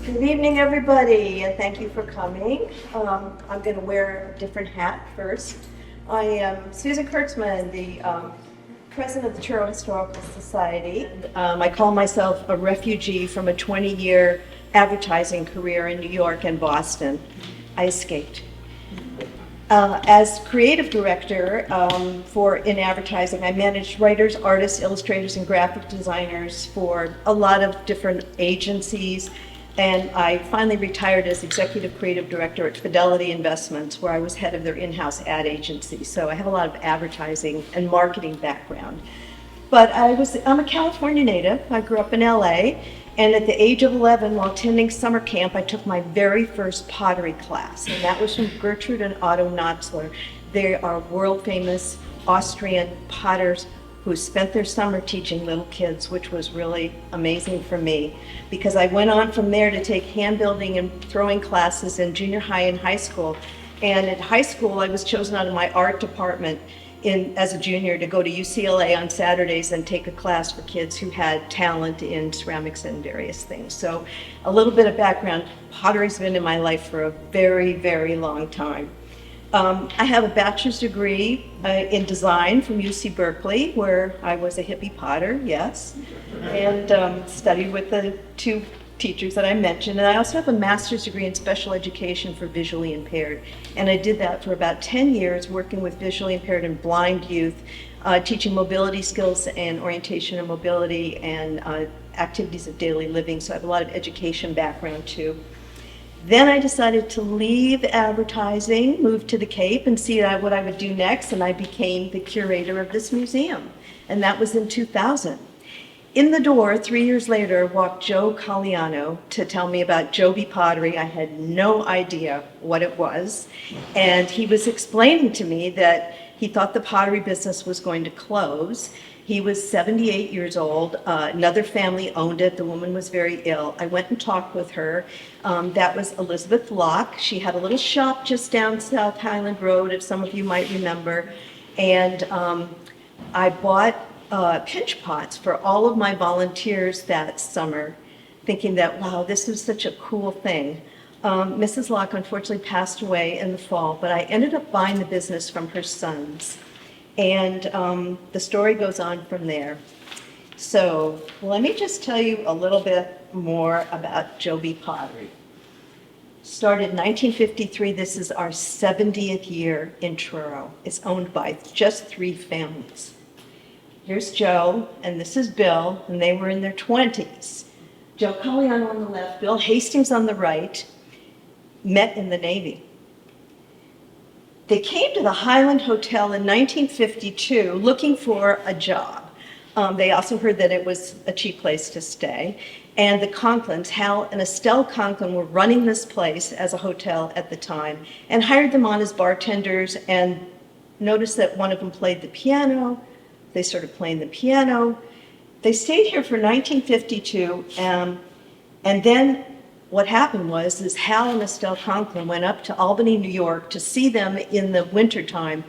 Good evening, everybody, and thank you for coming. I'm going to wear a different hat first. I am Susan Kurtzman, the president of the Truro Historical Society. I call myself a refugee from a 20-year advertising career in New York and Boston. I escaped. As creative director in advertising, I managed writers, artists, illustrators, and graphic designers for a lot of different agencies. And I finally retired as executive creative director at Fidelity Investments, where I was head of their in-house ad agency. So I have a lot of advertising and marketing background. But I'm a California native. I grew up in LA. And at the age of 11, while attending summer camp, I took my very first pottery class. And that was from Gertrude and Otto Knotzler. They are world famous Austrian potters who spent their summer teaching little kids, which was really amazing for me, because I went on from there to take hand building and throwing classes in junior high and high school. And at high school, I was chosen out of my art department as a junior to go to UCLA on Saturdays and take a class for kids who had talent in ceramics and various things. So a little bit of background, pottery's been in my life for a very, very long time. I have a bachelor's degree in design from UC Berkeley, where I was a hippie potter, yes, and studied with the two teachers that I mentioned. And I also have a master's degree in special education for visually impaired. And I did that for about 10 years, working with visually impaired and blind youth, teaching mobility skills and orientation and mobility and activities of daily living. So I have a lot of education background too. Then I decided to leave advertising, move to the Cape, and see what I would do next, and I became the curator of this museum, and that was in 2000. In the door, 3 years later, walked Joe Colliano to tell me about JOBI Pottery. I had no idea what it was, and he was explaining to me that he thought the pottery business was going to close. He was 78 years old. Another family owned it. The woman was very ill. I went and talked with her. That was Elizabeth Locke. She had a little shop just down South Highland Road, if some of you might remember. And I bought pinch pots for all of my volunteers that summer, thinking that, wow, this is such a cool thing. Mrs. Locke unfortunately passed away in the fall, but I ended up buying the business from her sons. And the story goes on from there. So let me just tell you a little bit more about JOBI Pottery. Started in 1953. This is our 70th year in Truro. It's owned by just 3 families. Here's Joe, and this is Bill, and they were in their 20s. Joe Colliano on the left, Bill Hastings on the right, met in the Navy. They came to the Highland Hotel in 1952 looking for a job. They also heard that it was a cheap place to stay. And the Conklins, Hal and Estelle Conklin, were running this place as a hotel at the time and hired them on as bartenders, and noticed that one of them played the piano. They started playing the piano. They stayed here for 1952, and then what happened was Hal and Estelle Conklin went up to Albany, New York to see them in the wintertime,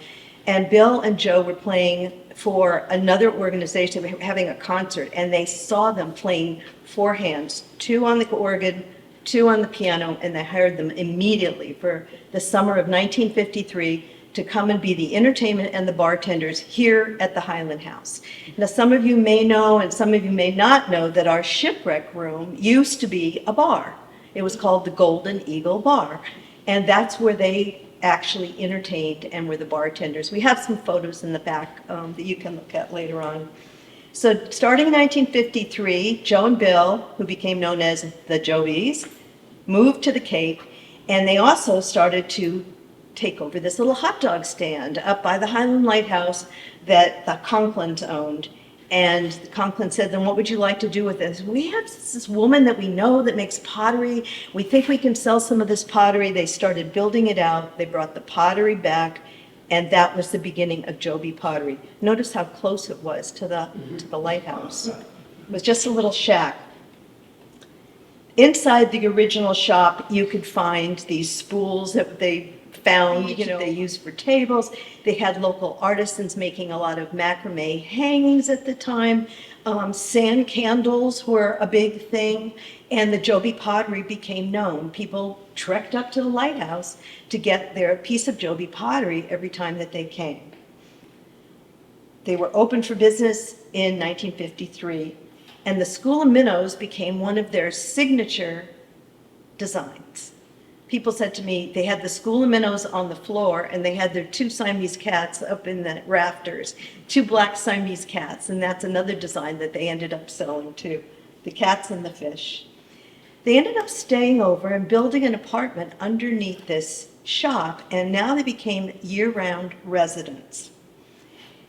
and Bill and Joe were playing for another organization. They were having a concert, and they saw them playing 4 hands, 2 on the organ, 2 on the piano, and they hired them immediately for the summer of 1953 to come and be the entertainment and the bartenders here at the Highland House. Now, some of you may know and some of you may not know that our shipwreck room used to be a bar. It was called the Golden Eagle Bar, and that's where they actually entertained and were the bartenders. We have some photos in the back that you can look at later on. So starting in 1953, Joe and Bill, who became known as the Jobis, moved to the Cape, and they also started to take over this little hot dog stand up by the Highland Lighthouse that the Conklins owned. And the Conklin said, then what would you like to do with this? We have this woman that we know that makes pottery. We think we can sell some of this pottery. They started building it out. They brought the pottery back, and that was the beginning of JOBI Pottery. Notice how close it was to the lighthouse. It was just a little shack. Inside the original shop, you could find these spools that they found, they used for tables. They had local artisans making a lot of macrame hangings at the time. Sand candles were a big thing, and the JOBI Pottery became known. People trekked up to the lighthouse to get their piece of JOBI Pottery every time that they came. They were open for business in 1953, and the School of Minnows became one of their signature designs. People said to me they had the School of Minnows on the floor, and they had their two Siamese cats up in the rafters, two black Siamese cats, and that's another design that they ended up selling too, the cats and the fish. They ended up staying over and building an apartment underneath this shop, and now they became year-round residents.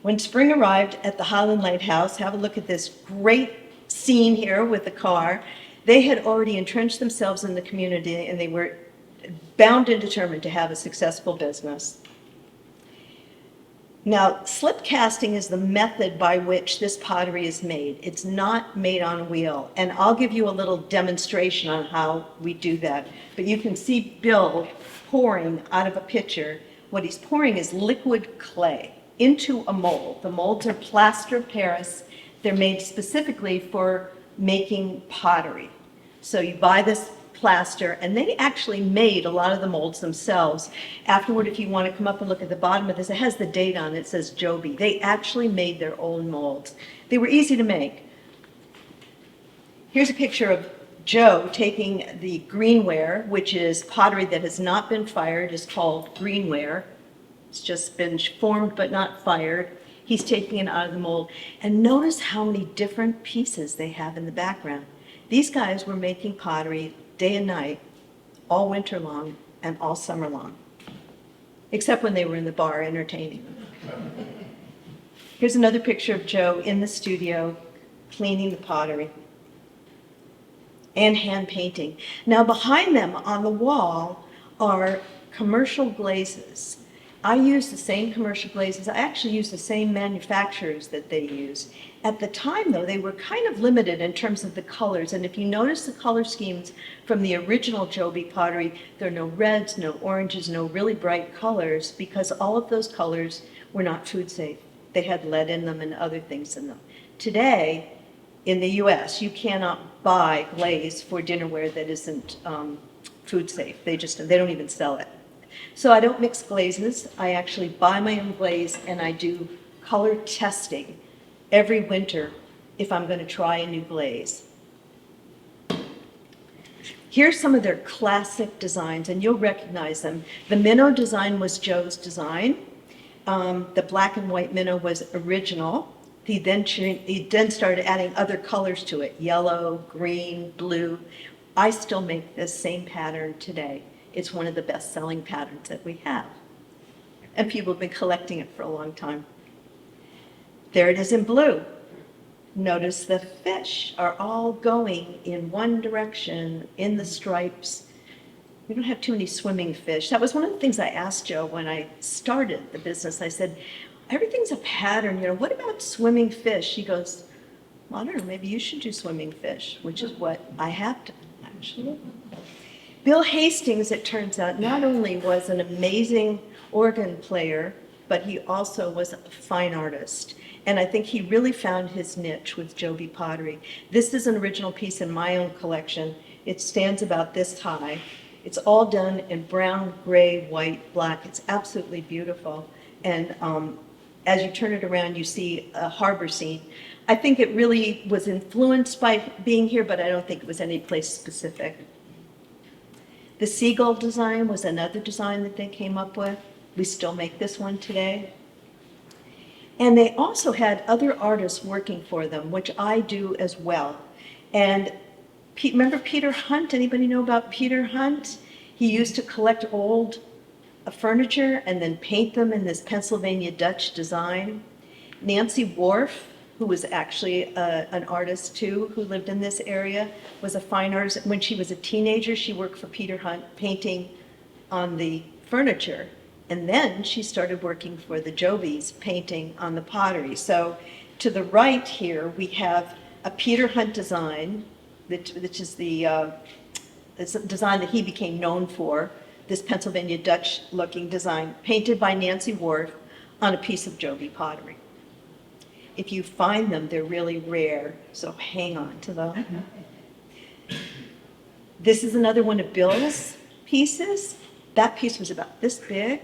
When spring arrived at the Highland Lighthouse, have a look at this great scene here with the car. They had already entrenched themselves in the community, and they were bound and determined to have a successful business. Now, slip casting is the method by which this pottery is made. It's not made on a wheel, and I'll give you a little demonstration on how we do that. But you can see Bill pouring out of a pitcher. What he's pouring is liquid clay into a mold. The molds are plaster of Paris. They're made specifically for making pottery. So you buy this plaster, and they actually made a lot of the molds themselves. Afterward, if you want to come up and look at the bottom of this, it has the date on it. It says JOBI. They actually made their own molds. They were easy to make. Here's a picture of Joe taking the greenware, which is pottery that has not been fired, is called greenware. It's just been formed but not fired. He's taking it out of the mold. And notice how many different pieces they have in the background. These guys were making pottery day and night, all winter long and all summer long, except when they were in the bar entertaining. Here's another picture of Joe in the studio cleaning the pottery and hand painting. Now behind them on the wall are commercial glazes. I use the same commercial glazes. I actually use the same manufacturers that they use. At the time, though, they were kind of limited in terms of the colors. And if you notice the color schemes from the original JOBI pottery, there are no reds, no oranges, no really bright colors, because all of those colors were not food safe. They had lead in them and other things in them. Today, in the US, you cannot buy glaze for dinnerware that isn't food safe. They don't even sell it. So I don't mix glazes. I actually buy my own glaze, and I do color testing every winter if I'm going to try a new glaze. Here's some of their classic designs, and you'll recognize them. The minnow design was Joe's design. The black and white minnow was original. He then started adding other colors to it, yellow, green, blue. I still make this same pattern today. It's one of the best-selling patterns that we have. And people have been collecting it for a long time. There it is in blue. Notice the fish are all going in one direction in the stripes. We don't have too many swimming fish. That was one of the things I asked Joe when I started the business. I said, everything's a pattern, what about swimming fish? He goes, well, I don't know, maybe you should do swimming fish, which is what I have done, actually. Bill Hastings, it turns out, not only was an amazing organ player, but he also was a fine artist. And I think he really found his niche with JOBI pottery. This is an original piece in my own collection. It stands about this high. It's all done in brown, gray, white, black. It's absolutely beautiful. And as you turn it around, you see a harbor scene. I think it really was influenced by being here, but I don't think it was any place specific. The seagull design was another design that they came up with. We still make this one today. And they also had other artists working for them, which I do as well. And remember Peter Hunt? Anybody know about Peter Hunt? He used to collect old furniture and then paint them in this Pennsylvania Dutch design. Nancy Wharf, who was actually an artist too, who lived in this area, was a fine artist. When she was a teenager, she worked for Peter Hunt, painting on the furniture. And then she started working for the JOBIs, painting on the pottery. So to the right here, we have a Peter Hunt design, which is the design that he became known for, this Pennsylvania Dutch-looking design, painted by Nancy Wharf on a piece of JOBI pottery. If you find them, they're really rare, so hang on to them. This is another one of Bill's pieces. That piece was about this big.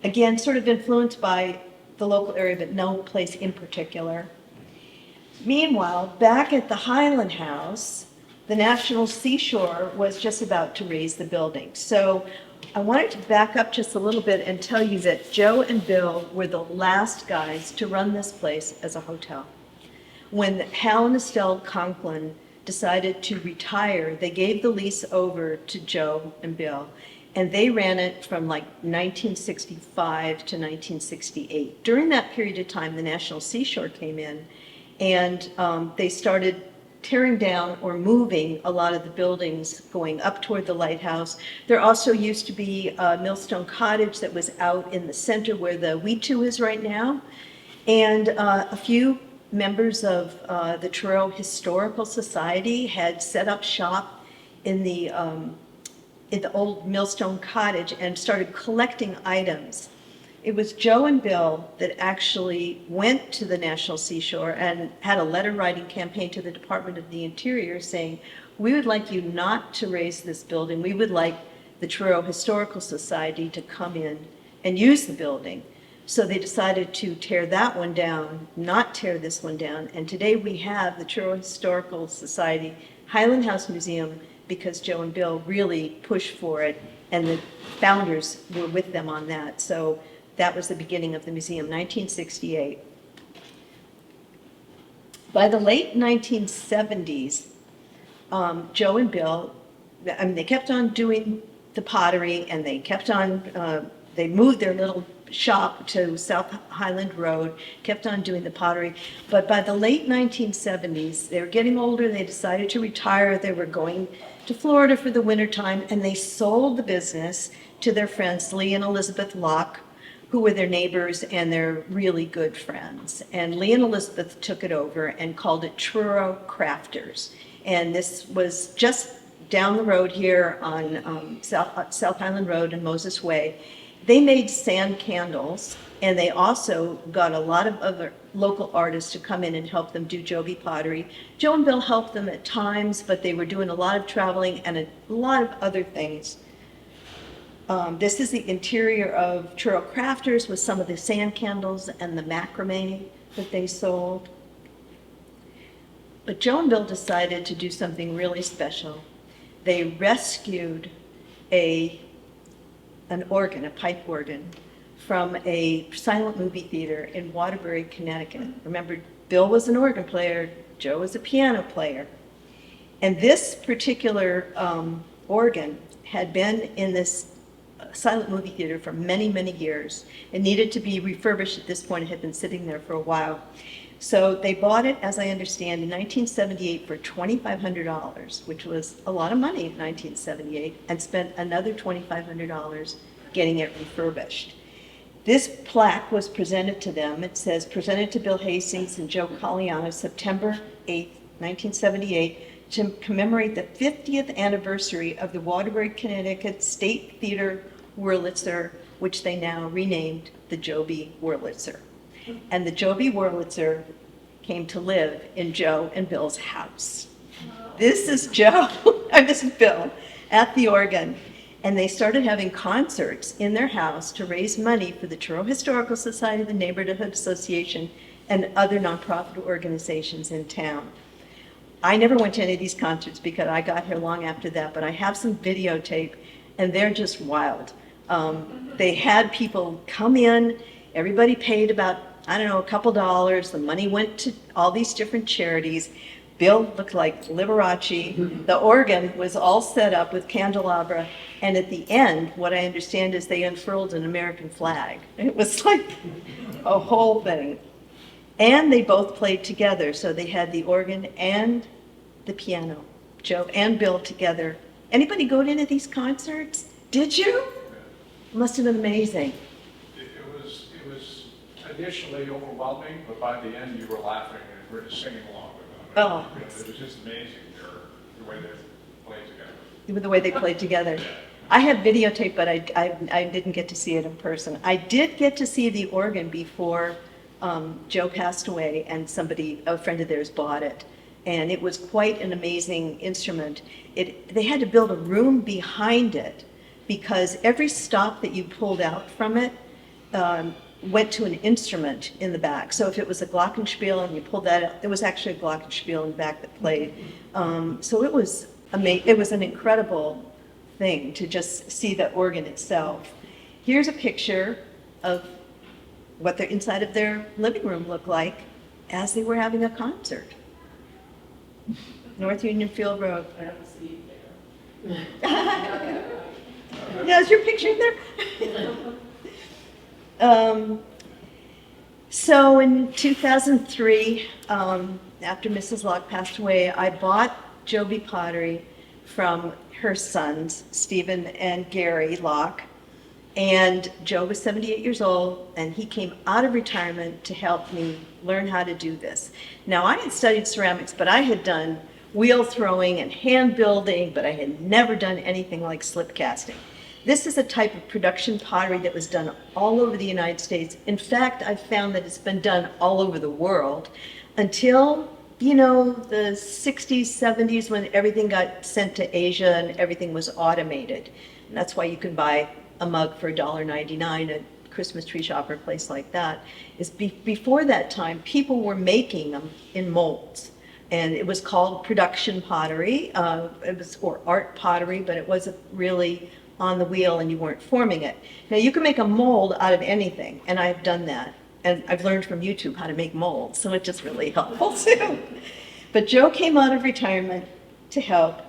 Again, sort of influenced by the local area, but no place in particular. Meanwhile, back at the Highland House, the National Seashore was just about to raise the building. So I wanted to back up just a little bit and tell you that Joe and Bill were the last guys to run this place as a hotel. When Hal and Estelle Conklin decided to retire, they gave the lease over to Joe and Bill, and they ran it from like 1965 to 1968. During that period of time, the National Seashore came in, and they started tearing down or moving a lot of the buildings going up toward the lighthouse. There also used to be a Millstone Cottage that was out in the center where the Weetu is right now, and a few members of the Truro Historical Society had set up shop in the old Millstone Cottage and started collecting items. It was Joe and Bill that actually went to the National Seashore and had a letter writing campaign to the Department of the Interior saying, we would like you not to raise this building. We would like the Truro Historical Society to come in and use the building. So they decided to tear that one down, not tear this one down. And today we have the Truro Historical Society Highland House Museum because Joe and Bill really pushed for it, and the founders were with them on that. So that was the beginning of the museum, 1968. By the late 1970s, Joe and Bill, I mean, they kept on doing the pottery, and they kept on, they moved their little shop to South Highland Road, kept on doing the pottery. But by the late 1970s, they were getting older, they decided to retire, they were going to Florida for the wintertime, and they sold the business to their friends, Lee and Elizabeth Locke, who were their neighbors and they're really good friends. And Lee and Elizabeth took it over and called it Truro Crafters. And this was just down the road here on South Highland Road and Moses Way. They made sand candles, and they also got a lot of other local artists to come in and help them do JOBI Pottery. Joe and Bill helped them at times, but they were doing a lot of traveling and a lot of other things. This is the interior of Truro Crafters with some of the sand candles and the macrame that they sold. But Joe and Bill decided to do something really special. They rescued an organ, a pipe organ, from a silent movie theater in Waterbury, Connecticut. Remember, Bill was an organ player, Joe was a piano player. And this particular organ had been in this silent movie theater for many, many years. It needed to be refurbished at this point. It had been sitting there for a while. So they bought it, as I understand, in 1978 for $2,500, which was a lot of money in 1978, and spent another $2,500 getting it refurbished. This plaque was presented to them. It says, presented to Bill Hastings and Joe Colliano, September 8, 1978, to commemorate the 50th anniversary of the Waterbury, Connecticut State Theater Wurlitzer, which they now renamed the JOBI Wurlitzer. And the JOBI Wurlitzer came to live in Joe and Bill's house. This is Joe, this is Bill, at the organ. And they started having concerts in their house to raise money for the Truro Historical Society, the Neighborhood Association, and other nonprofit organizations in town. I never went to any of these concerts because I got here long after that, but I have some videotape, and they're just wild. They had people come in, everybody paid about, I don't know, a couple dollars. The money went to all these different charities. Bill looked like Liberace. The organ was all set up with candelabra. And at the end, what I understand is they unfurled an American flag. It was like a whole thing. And they both played together. So they had the organ and the piano, Joe and Bill together. Anybody go to any of these concerts? Did you? It must have been amazing. It was initially overwhelming, but by the end you were laughing and we were just singing along with them. Oh. It was just amazing, the way they played together. Even the way they played together. I have videotape, but I didn't get to see it in person. I did get to see the organ before Joe passed away and a friend of theirs bought it. And it was quite an amazing instrument. They had to build a room behind it because every stop that you pulled out from it went to an instrument in the back. So if it was a glockenspiel and you pulled that out, there was actually a glockenspiel in the back that played. So it was it was an incredible thing to just see the organ itself. Here's a picture of what the inside of their living room looked like as they were having a concert. North Union Field Road. I have a seat there. Yeah, is your picture there? So in 2003, after Mrs. Locke passed away, I bought JOBI Pottery from her sons, Stephen and Gary Locke. And Joe was 78 years old, and he came out of retirement to help me learn how to do this. Now, I had studied ceramics, but I had done wheel throwing and hand building, but I had never done anything like slip casting. This is a type of production pottery that was done all over the United States. In fact, I've found that it's been done all over the world until, you know, the 60s, 70s, when everything got sent to Asia and everything was automated. And that's why you can buy a mug for $1.99 at Christmas tree shop or a place like that. Before that time, people were making them in molds. And it was called production pottery, or art pottery, but it wasn't really on the wheel and you weren't forming it. Now you can make a mold out of anything, and I've done that. And I've learned from YouTube how to make molds, so it's just really helpful too. But Joe came out of retirement to help,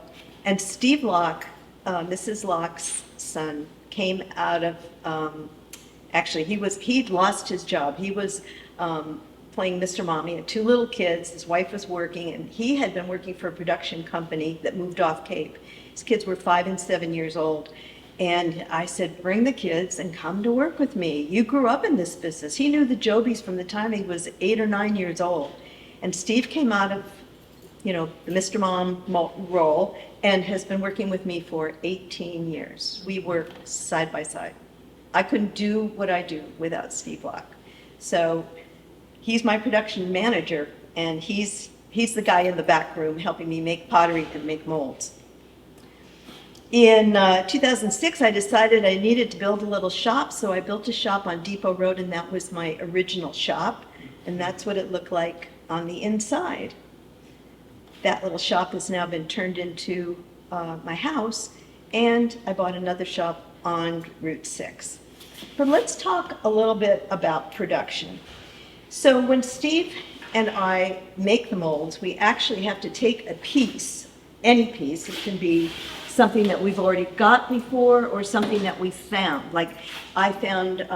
and Steve Locke, Mrs. Locke's son, came out of, actually he'd lost his job. He was playing Mr. Mom. He had two little kids, his wife was working, and he had been working for a production company that moved off Cape. His kids were 5 and 7 years old. And I said, bring the kids and come to work with me. You grew up in this business. He knew the Jobis from the time he was 8 or 9 years old. And Steve came out of, you know, the Mr. Mom role and has been working with me for 18 years. We work side by side. I couldn't do what I do without Steve Locke. So he's my production manager, and he's the guy in the back room helping me make pottery and make molds. In 2006, I decided I needed to build a little shop, so I built a shop on Depot Road, and that was my original shop, and that's what it looked like on the inside. That little shop has now been turned into my house, and I bought another shop on Route 6. But let's talk a little bit about production. So when Steve and I make the molds, we actually have to take a piece, any piece. It can be something that we've already got before or something that we found. Like I found,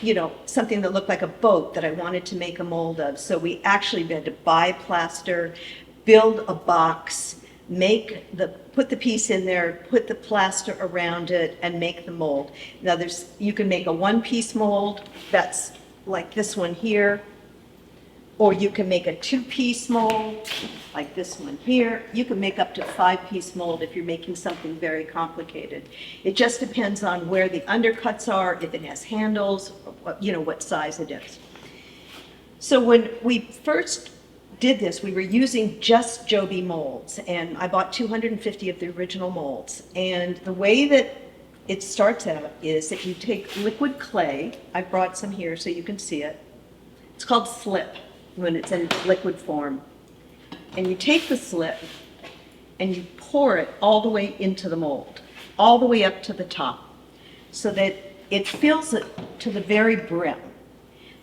you know, something that looked like a boat that I wanted to make a mold of. So we actually had to buy plaster, build a box, put the piece in there, put the plaster around it, and make the mold. Now you can make a one-piece mold that's like this one here, or you can make a two-piece mold like this one here. You can make up to 5-piece mold if you're making something very complicated. It just depends on where the undercuts are, if it has handles, you know, what size it is. So when we first did this, we were using just JOBI molds, and I bought 250 of the original molds. And the way that it starts out is that you take liquid clay. I brought some here so you can see it. It's called slip when it's in liquid form. And you take the slip and you pour it all the way into the mold, all the way up to the top, so that it fills it to the very brim.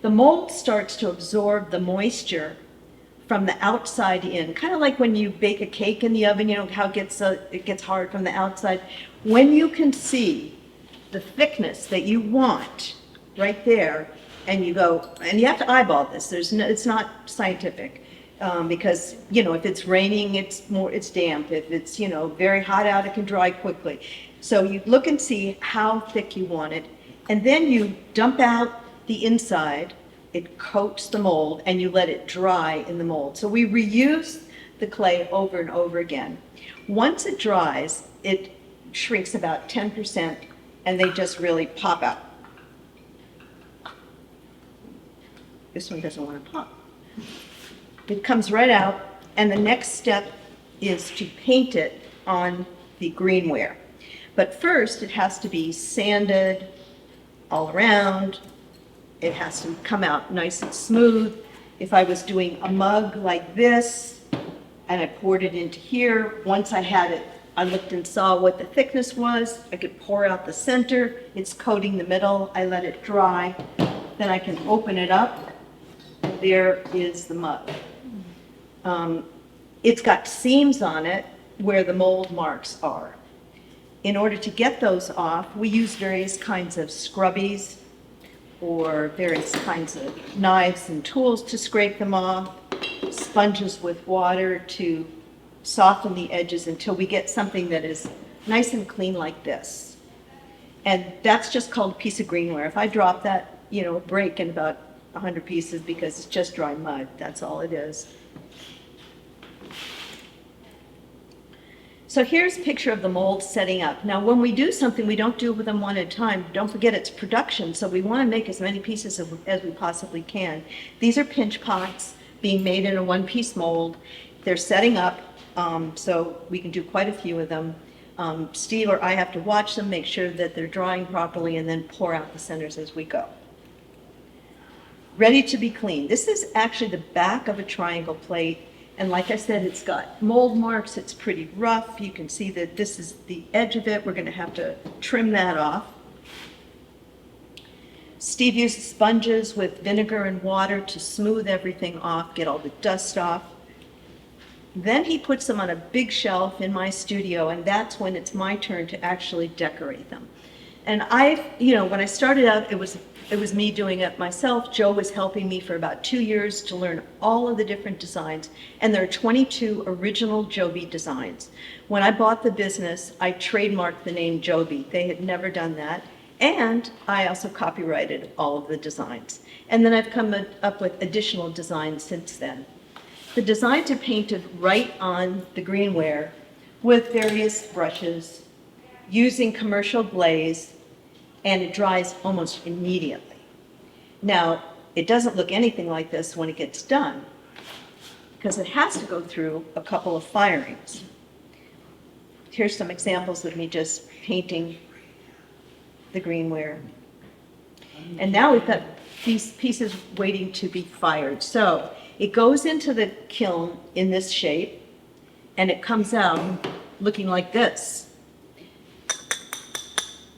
The mold starts to absorb the moisture from the outside in, kind of like when you bake a cake in the oven, you know how it gets hard from the outside. When you can see the thickness that you want right there, and you go, and you have to eyeball this. It's not scientific, because you know if it's raining, it's damp. If it's very hot out, it can dry quickly. So you look and see how thick you want it, and then you dump out the inside. It coats the mold, and you let it dry in the mold. So we reuse the clay over and over again. Once it dries, it shrinks about 10%, and they just really pop out. this one doesn't want to pop. It comes right out, and the next step is to paint it on the greenware. But first, it has to be sanded all around. It has to come out nice and smooth. If I was doing a mug like this, and I poured it into here, once I had it, I looked and saw what the thickness was. I could pour out the center. It's coating the middle. I let it dry. Then I can open it up. And there is the mug. It's got seams on it where the mold marks are. In order to get those off, we use various kinds of scrubbies or various kinds of knives and tools to scrape them off, sponges with water to soften the edges until we get something that is nice and clean like this. And that's just called a piece of greenware. If I drop that, it'll break in about 100 pieces because it's just dry mud. That's all it is. So here's a picture of the mold setting up. Now, when we do something, we don't do them one at a time. Don't forget it's production, so we want to make as many pieces as we possibly can. These are pinch pots being made in a one-piece mold. They're setting up, so we can do quite a few of them. Steve or I have to watch them, make sure that they're drying properly, and then pour out the centers as we go. Ready to be cleaned. This is actually the back of a triangle plate. And like I said, it's got mold marks. It's pretty rough. You can see that this is the edge of it. We're going to have to trim that off. Steve uses sponges with vinegar and water to smooth everything off, get all the dust off. Then he puts them on a big shelf in my studio, and that's when it's my turn to actually decorate them. And when I started out, it was me doing it myself. Joe was helping me for about 2 years to learn all of the different designs. And there are 22 original JOBI designs. When I bought the business, I trademarked the name JOBI. They had never done that. And I also copyrighted all of the designs. And then I've come up with additional designs since then. The designs are painted right on the greenware with various brushes, using commercial glaze, and it dries almost immediately. Now, it doesn't look anything like this when it gets done, because it has to go through a couple of firings. Here's some examples of me just painting the greenware. And now we've got these pieces waiting to be fired. So it goes into the kiln in this shape, and it comes out looking like this.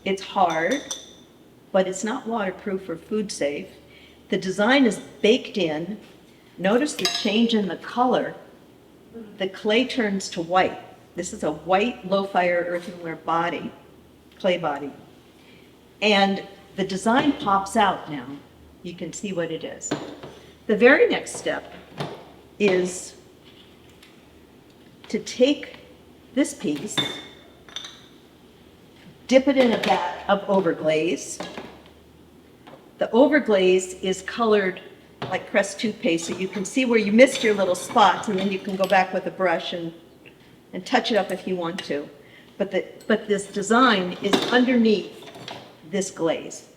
It's hard, but it's not waterproof or food safe. The design is baked in. Notice the change in the color. The clay turns to white. This is a white low-fire earthenware body, clay body. And the design pops out now. You can see what it is. The very next step is to take this piece, dip it in a vat of overglaze. The overglaze is colored like pressed toothpaste, so you can see where you missed your little spots, and then you can go back with a brush and touch it up if you want to. But this design is underneath this glaze.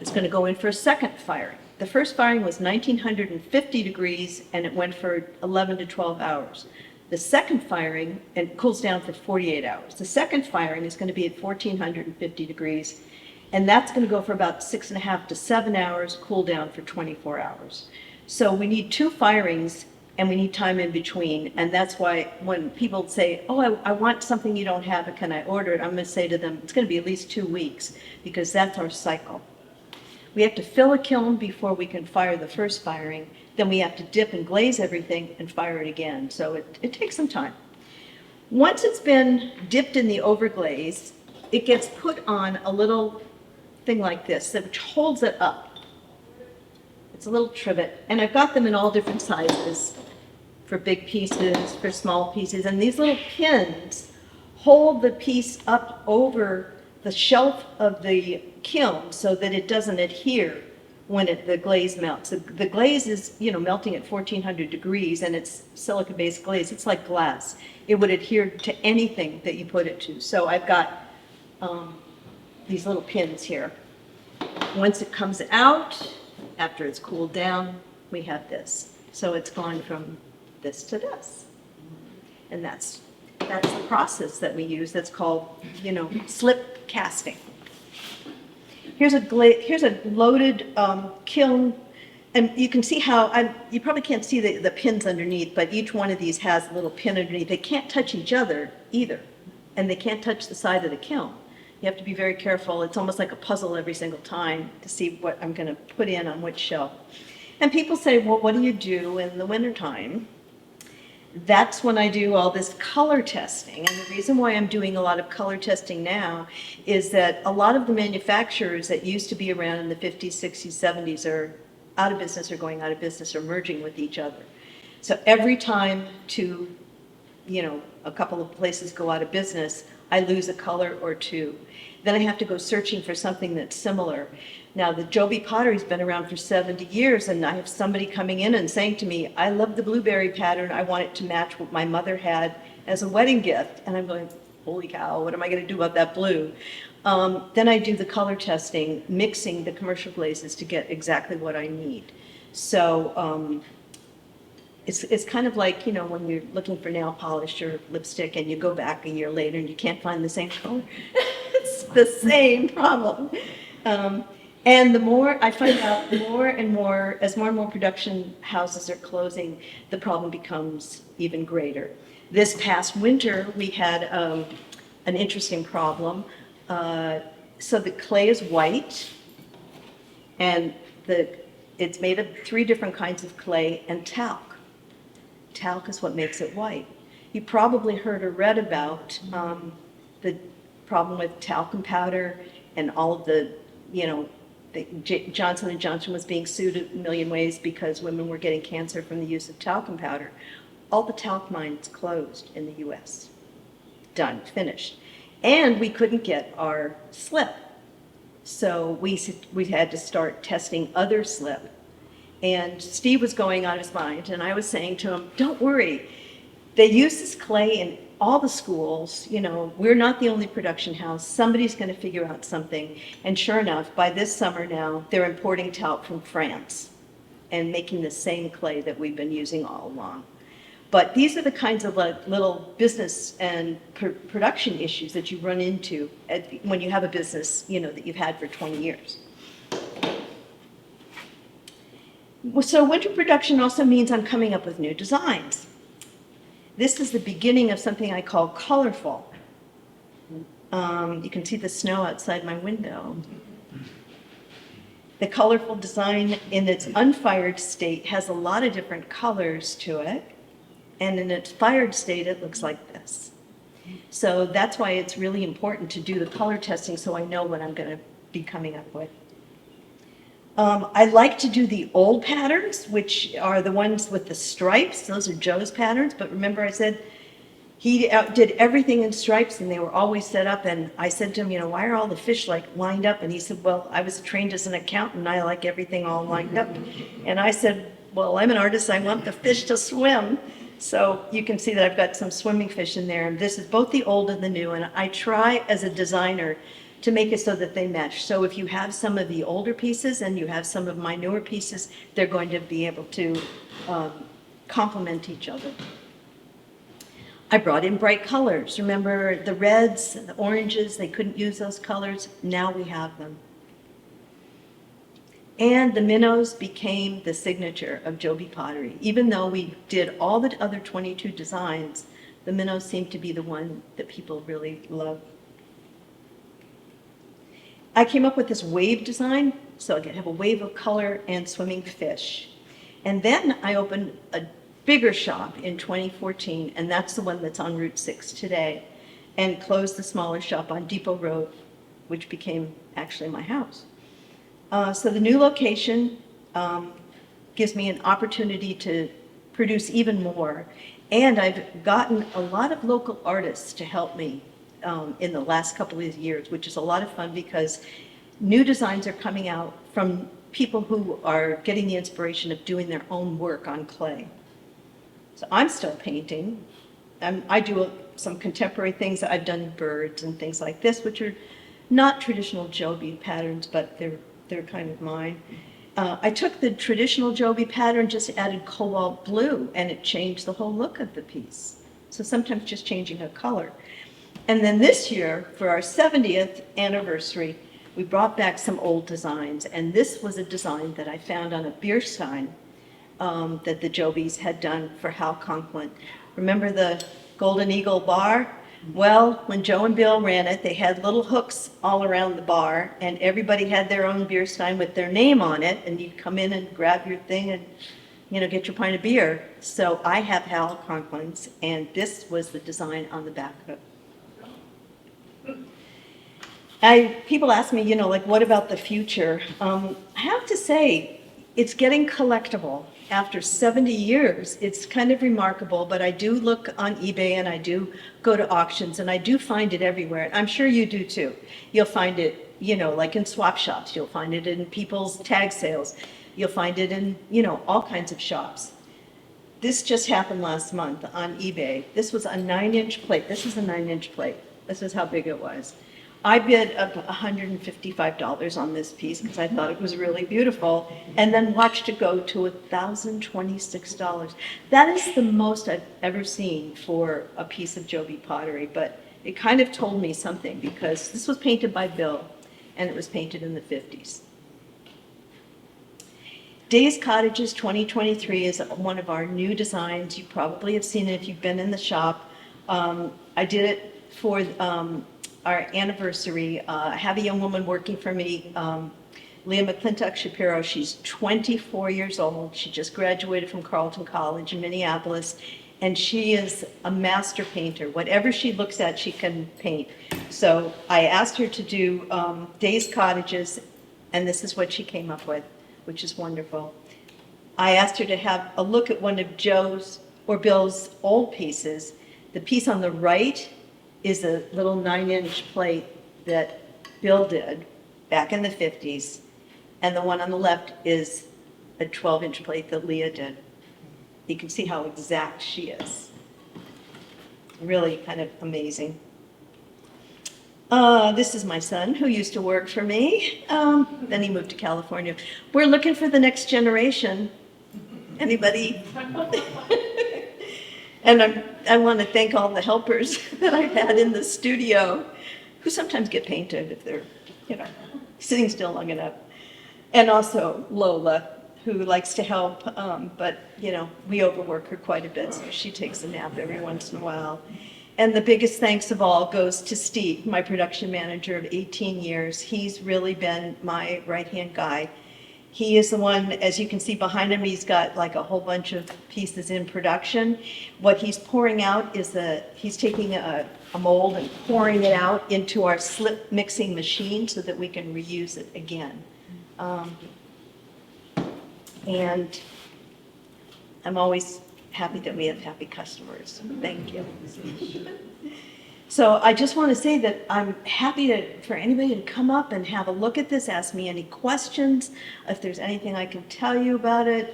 It's going to go in for a second firing. The first firing was 1950 degrees, and it went for 11 to 12 hours. The second firing, and it cools down for 48 hours. The second firing is going to be at 1450 degrees, and that's going to go for about 6.5 to 7 hours, cool down for 24 hours. So we need 2 firings, and we need time in between, and that's why when people say, oh, I want something you don't have, can I order it? I'm going to say to them, it's going to be at least 2 weeks, because that's our cycle. We have to fill a kiln before we can fire the first firing. Then we have to dip and glaze everything and fire it again. So it takes some time. Once it's been dipped in the overglaze, it gets put on a little thing like this that holds it up. It's a little trivet. And I've got them in all different sizes, for big pieces, for small pieces. And these little pins hold the piece up over the shelf of the kiln so that it doesn't adhere when the glaze melts. The glaze is, melting at 1400 degrees, and it's silica-based glaze. It's like glass. It would adhere to anything that you put it to. So I've got these little pins here. Once it comes out, after it's cooled down, we have this. So it's gone from this to this. And that's the process that we use that's called, slip casting. Here's a loaded kiln, and you can see how, you probably can't see the pins underneath, but each one of these has a little pin underneath. They can't touch each other either, and they can't touch the side of the kiln. You have to be very careful. It's almost like a puzzle every single time to see what I'm going to put in on which shelf. And people say, well, what do you do in the wintertime? That's when I do all this color testing. And the reason why I'm doing a lot of color testing now is that a lot of the manufacturers that used to be around in the 50s, 60s, 70s are out of business or going out of business or merging with each other. So every time a couple of places go out of business, I lose a color or two. Then I have to go searching for something that's similar. Now, the JOBI Pottery's been around for 70 years, and I have somebody coming in and saying to me, I love the blueberry pattern. I want it to match what my mother had as a wedding gift. And I'm going, holy cow, what am I going to do about that blue? Then I do the color testing, mixing the commercial glazes to get exactly what I need. So it's kind of like, when you're looking for nail polish or lipstick and you go back a year later and you can't find the same color. It's the same problem. And the more I find out, more and more production houses are closing, the problem becomes even greater. This past winter, we had an interesting problem. So the clay is white, and it's made of 3 different kinds of clay and talc. Talc is what makes it white. You probably heard or read about the problem with talcum powder and all of the, Johnson & Johnson was being sued a million ways because women were getting cancer from the use of talcum powder. All the talc mines closed in the U.S. Done, finished. And we couldn't get our slip. So we had to start testing other slip. And Steve was going on his mind, and I was saying to him, don't worry. They use this clay in all the schools. We're not the only production house. Somebody's going to figure out something. And sure enough, by this summer now, they're importing talc from France and making the same clay that we've been using all along. But these are the kinds of little business and production issues that you run into when you have a business, that you've had for 20 years. So winter production also means I'm coming up with new designs. This is the beginning of something I call colorful. You can see the snow outside my window. The colorful design in its unfired state has a lot of different colors to it. And in its fired state, it looks like this. So that's why it's really important to do the color testing so I know what I'm going to be coming up with. I like to do the old patterns, which are the ones with the stripes. Those are Joe's patterns. But remember I said he did everything in stripes and they were always set up. And I said to him, why are all the fish lined up? And he said, well, I was trained as an accountant and I like everything all lined up. And I said, well, I'm an artist. I want the fish to swim. So you can see that I've got some swimming fish in there. And this is both the old and the new. And I try as a designer to make it so that they match. So if you have some of the older pieces and you have some of my newer pieces, they're going to be able to complement each other. I brought in bright colors. Remember the reds and the oranges, they couldn't use those colors. Now we have them. And the minnows became the signature of JOBI Pottery. Even though we did all the other 22 designs, the minnows seem to be the one that people really love. I came up with this wave design, so I could have a wave of color and swimming fish. And then I opened a bigger shop in 2014, and that's the one that's on Route 6 today, and closed the smaller shop on Depot Road, which became actually my house. So the new location gives me an opportunity to produce even more, and I've gotten a lot of local artists to help me in the last couple of years, which is a lot of fun because new designs are coming out from people who are getting the inspiration of doing their own work on clay. So I'm still painting. I do some contemporary things. I've done birds and things like this, which are not traditional JOBI patterns, but they're kind of mine. I took the traditional JOBI pattern, just added cobalt blue, and it changed the whole look of the piece. So sometimes just changing a color. And then this year, for our 70th anniversary, we brought back some old designs, and this was a design that I found on a beer stein that the Jobis had done for Hal Conklin. Remember the Golden Eagle bar? Well, when Joe and Bill ran it, they had little hooks all around the bar, and everybody had their own beer stein with their name on it, and you'd come in and grab your thing and, you know, get your pint of beer. So I have Hal Conklin's, and this was the design on the back of it. People ask me, you know, like, what about the future? I have to say, it's getting collectible. After 70 years, it's kind of remarkable, but I do look on eBay and I do go to auctions and I do find it everywhere. I'm sure you do too. You'll find it, you know, like in swap shops. You'll find it in people's tag sales. You'll find it in, you know, all kinds of shops. This just happened last month on eBay. This was a 9-inch plate. This is a 9-inch plate. This is how big it was. I bid up $155 on this piece because I thought it was really beautiful, and then watched it go to $1,026. That is the most I've ever seen for a piece of JOBI pottery, but it kind of told me something because this was painted by Bill, and it was painted in the 50s. Days Cottages 2023 is one of our new designs. You probably have seen it if you've been in the shop. I did it for our anniversary. I have a young woman working for me, Leah McClintock Shapiro. She's 24 years old. She just graduated from Carleton College in Minneapolis, and she is a master painter. Whatever she looks at, she can paint. So I asked her to do Days Cottages, and this is what she came up with, which is wonderful. I asked her to have a look at one of Joe's or Bill's old pieces. The piece on the right is a little 9-inch plate that Bill did back in the 50s, and the one on the left is a 12-inch plate that Leah did. You can see how exact she is. Really kind of amazing. This is my son who used to work for me. Then he moved to California. We're looking for the next generation. Anybody? And I want to thank all the helpers that I've had in the studio, who sometimes get painted if they're, you know, sitting still long enough. And also Lola, who likes to help, but, you know, we overwork her quite a bit, so she takes a nap every once in a while. And the biggest thanks of all goes to Steve, my production manager of 18 years. He's really been my right-hand guy. He is the one, as you can see behind him, he's got like a whole bunch of pieces in production. What he's pouring out is he's taking a mold and pouring it out into our slip mixing machine so that we can reuse it again. And I'm always happy that we have happy customers. Thank you. So I just want to say that I'm happy for anybody to come up and have a look at this, ask me any questions, if there's anything I can tell you about it.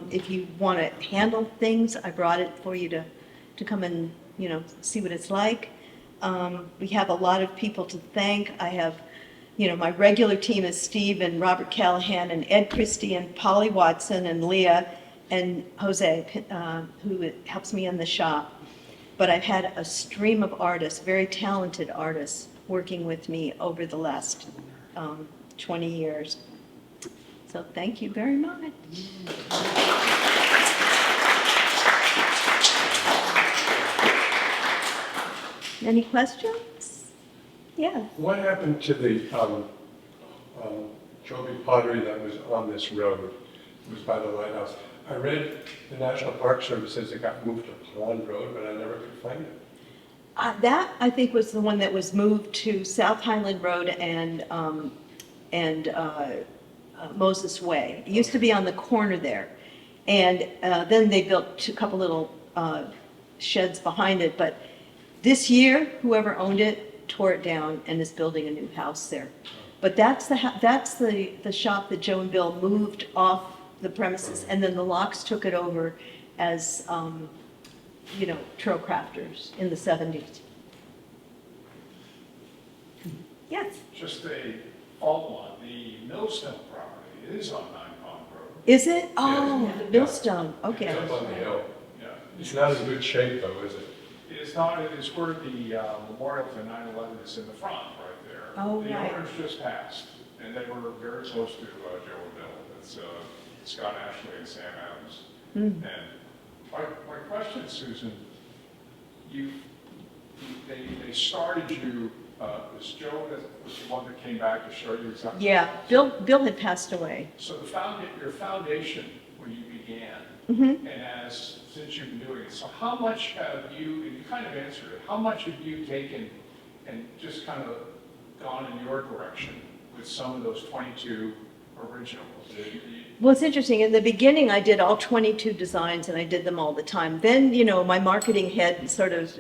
If you want to handle things, I brought it for you to come and, you know, see what it's like. We have a lot of people to thank. I have, you know, my regular team is Steve and Robert Callahan and Ed Christie and Polly Watson and Leah and Jose, who helps me in the shop. But I've had a stream of artists, very talented artists, working with me over the last 20 years. So thank you very much. Any questions? Yeah. What happened to the JOBI Pottery that was on this road? It was by the lighthouse. I read the National Park Service says it got moved to Pond Road, but I never could find it. That, I think, was the one that was moved to South Highland Road and Moses Way. It used to be on the corner there. And then they built a couple little sheds behind it. But this year, whoever owned it tore it down and is building a new house there. But that's the shop that Joe and Bill moved off the premises, and then the Locks took it over as, you know, Truro crafters in the 70s. Yes? Just a fault line, the Millstone property is on 9 Pond Is it? Oh, Yeah. the millstone, okay. It's up on the hill. Yeah. It's not in good shape though, is it? It's not, it is where the memorial to 9/11 is in the front, right there. Oh, The right. owners just passed, and they were very close to Joe and Bill. It's Scott Ashley and Sam Adams. Mm. And my question, Susan, they started you, was Joe was the one that came back to show you exactly? Yeah, Bill had passed away. So your foundation, when you began, Mhm. and since you've been doing it, so how much have you, and you kind of answered it, how much have you taken and just kind of gone in your direction with some of those 22 originals? Well, it's interesting. In the beginning, I did all 22 designs and I did them all the time. Then, my marketing head sort of,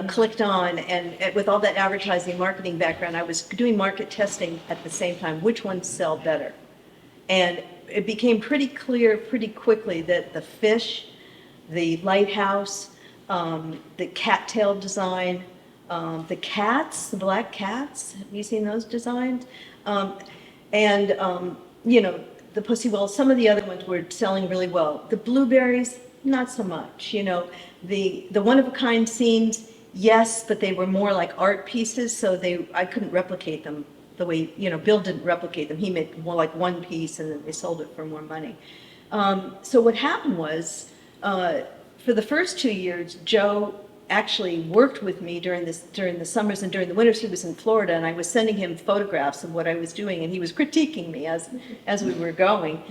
clicked on, and with all that advertising marketing background, I was doing market testing at the same time, which ones sell better. And it became pretty clear pretty quickly that the fish, the lighthouse, the cattail design, the cats, the black cats, have you seen those designs? The pussy willows, some of the other ones were selling really well. The blueberries, not so much, The one-of-a-kind scenes, yes, but they were more like art pieces, so I couldn't replicate them the way, Bill didn't replicate them. He made more like one piece and then they sold it for more money. So what happened was, for the first 2 years, Joe actually worked with me during the summers and during the winters. He was in Florida, and I was sending him photographs of what I was doing, and he was critiquing me as we were going.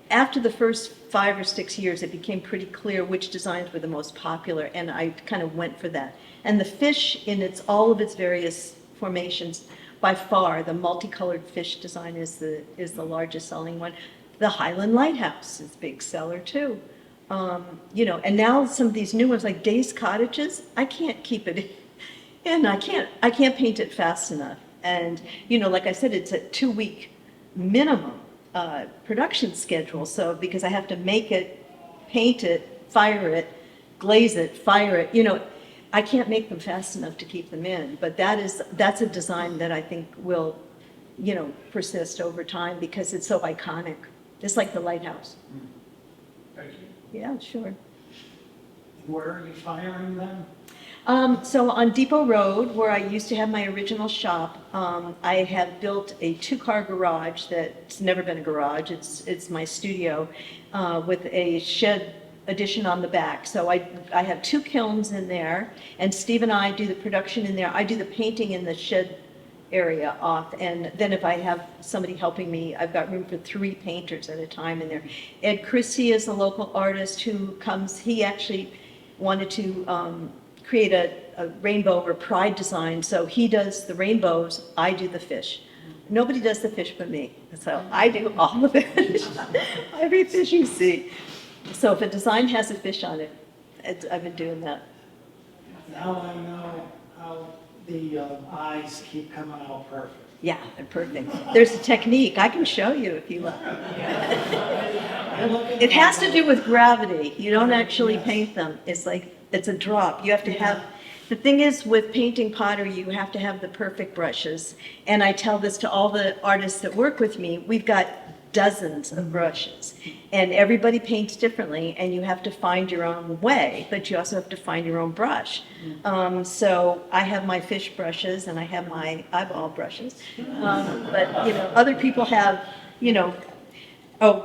After the first 5 or 6 years, it became pretty clear which designs were the most popular, and I kind of went for that. And the fish in all of its various formations, by far, the multicolored fish design is the largest selling one. The Highland Lighthouse is a big seller too. And now some of these new ones like Days Cottages, I can't keep it in. I can't paint it fast enough. And, like I said, it's a 2-week minimum production schedule. So because I have to make it, paint it, fire it, glaze it, fire it, I can't make them fast enough to keep them in. But that's a design that I think will, persist over time because it's so iconic. It's like the lighthouse. Thank you. Yeah, sure. Where are you firing them? So on Depot Road, where I used to have my original shop, I have built a 2-car garage that's never been a garage. It's my studio with a shed addition on the back. So I have 2 kilns in there, and Steve and I do the production in there. I do the painting in the shed area off, and then if I have somebody helping me, I've got room for 3 painters at a time in there. Ed Christie is a local artist who comes. He actually wanted to create a rainbow or pride design, so he does the rainbows, I do the fish. Nobody does the fish but me, so I do all the fish. Every fish you see. So if a design has a fish on it, I've been doing that. Now I know how the eyes keep coming out perfect. Yeah, they're perfect. There's a technique. I can show you if you like. It has to do with gravity. You don't actually paint them. It's a drop. You have to have, the thing is with painting pottery, you have to have the perfect brushes. And I tell this to all the artists that work with me. We've got dozens of brushes, and everybody paints differently, and you have to find your own way, but you also have to find your own brush. So I have my fish brushes and I have my eyeball brushes, but other people have,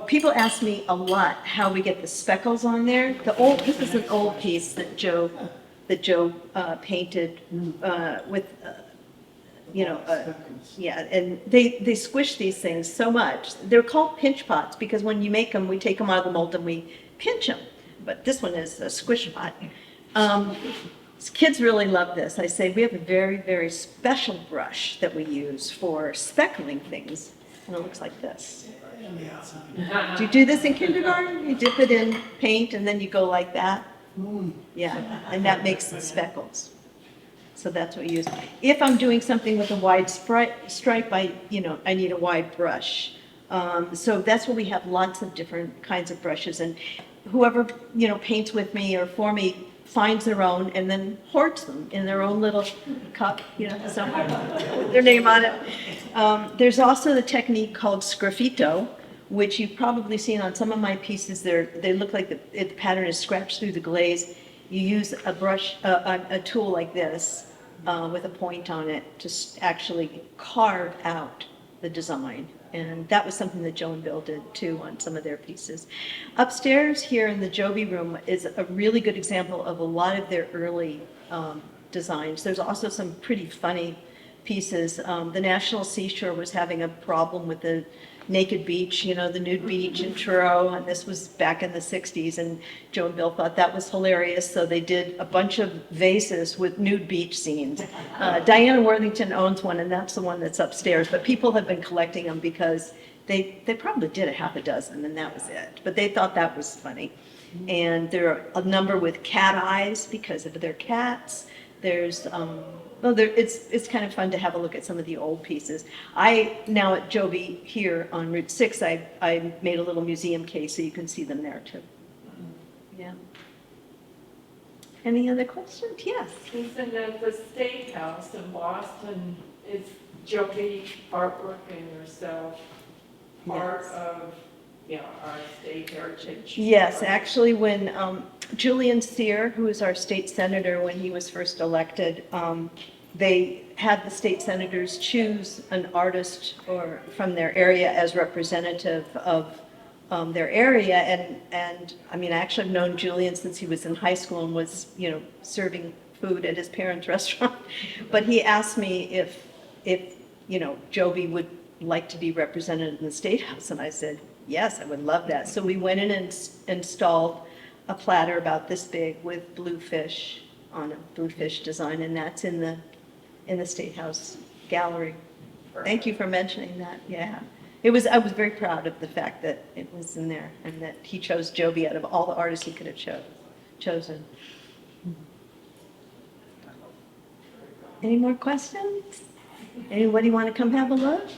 people ask me a lot how we get the speckles on there. This is an old piece that Joe painted with. Yeah, and they squish these things so much. They're called pinch pots because when you make them, we take them out of the mold and we pinch them. But this one is a squish pot. Kids really love this. I say we have a very, very special brush that we use for speckling things, and it looks like this. Do you do this in kindergarten? You dip it in paint and then you go like that? Yeah, and that makes the speckles. So that's what we use. If I'm doing something with a wide stripe, I need a wide brush. So that's where we have lots of different kinds of brushes, and whoever, paints with me or for me finds their own and then hoards them in their own little cup, with their name on it. There's also the technique called sgraffito, which you've probably seen on some of my pieces. They look like the pattern is scratched through the glaze. You use a brush, a tool like this with a point on it to actually carve out the design. And that was something that Joe and Bill did too on some of their pieces. Upstairs here in the JOBI room is a really good example of a lot of their early designs. There's also some pretty funny pieces. The National Seashore was having a problem with the naked beach, you know, the nude beach in Truro, and this was back in the 60s, and Joe and Bill thought that was hilarious, so they did a bunch of vases with nude beach scenes. Diana Worthington owns one, and that's the one that's upstairs, but people have been collecting them because they probably did a half a dozen, and that was it. But they thought that was funny. And there are a number with cat eyes because of their cats. There's it's kind of fun to have a look at some of the old pieces. Now at JOBI here on Route 6, I made a little museum case so you can see them there too. Yeah. Any other questions? Yes. Susan, at the State House in Boston, is JOBI artwork and yourself part Yes. of, our state heritage? Yes, actually, when Julian Sear, who is our state senator, when he was first elected, they had the state senators choose an artist or from their area as representative of their area. And I mean, I actually have known Julian since he was in high school and was, serving food at his parents' restaurant. But he asked me if JOBI would like to be represented in the State House, and I said, yes, I would love that. So we went in and installed a platter about this big with bluefish on a bluefish design, and that's in the State House gallery. Thank you for mentioning that. Yeah, I was very proud of the fact that it was in there and that he chose JOBI out of all the artists he could have chosen. Any more questions? Anybody want to come have a look?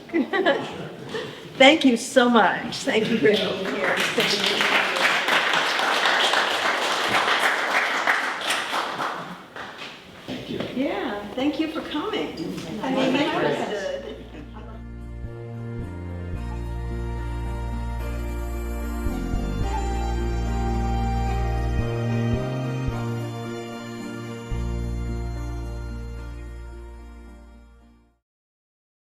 Thank you so much. Thank you for being here.